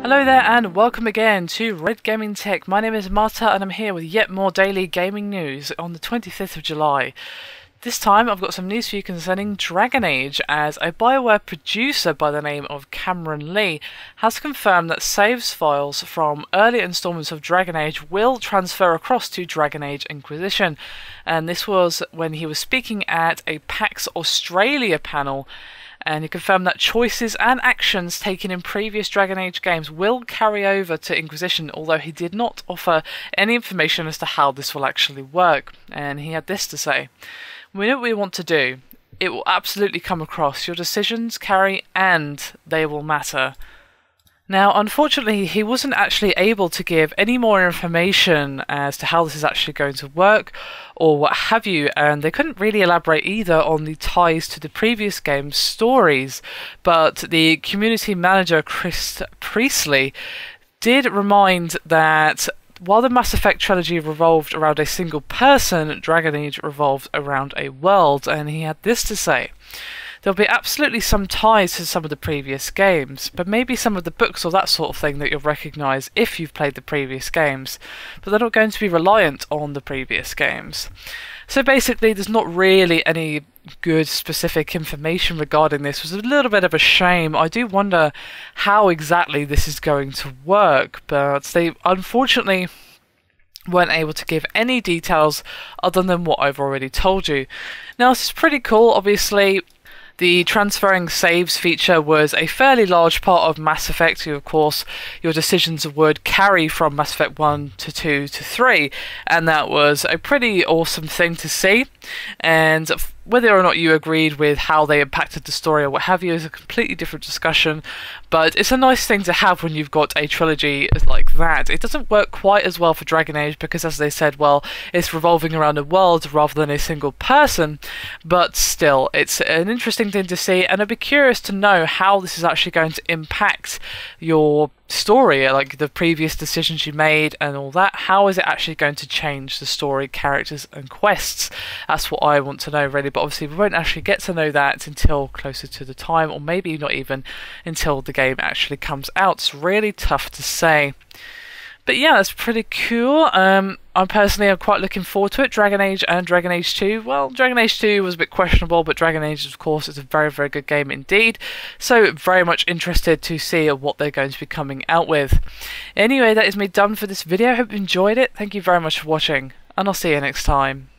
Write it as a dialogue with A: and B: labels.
A: Hello there and welcome again to Red Gaming Tech. My name is Marta and I'm here with yet more daily gaming news on the 25th of July. This time I've got some news for you concerning Dragon Age, as a BioWare producer by the name of Cameron Lee has confirmed that saves files from earlier installments of Dragon Age will transfer across to Dragon Age Inquisition. And this was when he was speaking at a PAX Australia panel, and he confirmed that choices and actions taken in previous Dragon Age games will carry over to Inquisition, although he did not offer any information as to how this will actually work. And he had this to say: "We know what we want to do. It will absolutely come across. Your decisions carry and they will matter." Now, unfortunately, he wasn't actually able to give any more information as to how this is actually going to work or what have you, and they couldn't really elaborate either on the ties to the previous game's stories. But the community manager, Chris Priestley, did remind that while the Mass Effect trilogy revolved around a single person, Dragon Age revolved around a world, and he had this to say: "There'll be absolutely some ties to some of the previous games, but maybe some of the books or that sort of thing that you'll recognise if you've played the previous games, but they're not going to be reliant on the previous games." So basically there's not really any good specific information regarding this. It was a little bit of a shame. I do wonder how exactly this is going to work, but they unfortunately weren't able to give any details other than what I've already told you. Now, this is pretty cool. Obviously, the transferring saves feature was a fairly large part of Mass Effect. Of course, your decisions would carry from Mass Effect 1 to 2 to 3, and that was a pretty awesome thing to see. And whether or not you agreed with how they impacted the story or what have you is a completely different discussion, but it's a nice thing to have when you've got a trilogy like that. It doesn't work quite as well for Dragon Age because, as they said, well, it's revolving around a world rather than a single person, but still, it's an interesting thing to see, and I'd be curious to know how this is actually going to impact your story, like the previous decisions you made and all that. How is it actually going to change the story, characters and quests? That's what I want to know, really, but obviously we won't actually get to know that until closer to the time, or maybe not even until the game actually comes out. It's really tough to say. But yeah, that's pretty cool. I personally am quite looking forward to it. Dragon Age and Dragon Age 2. Well, Dragon Age 2 was a bit questionable, but Dragon Age, of course, is a very, very good game indeed. So, very much interested to see what they're going to be coming out with. Anyway, that is me done for this video. I hope you enjoyed it. Thank you very much for watching, and I'll see you next time.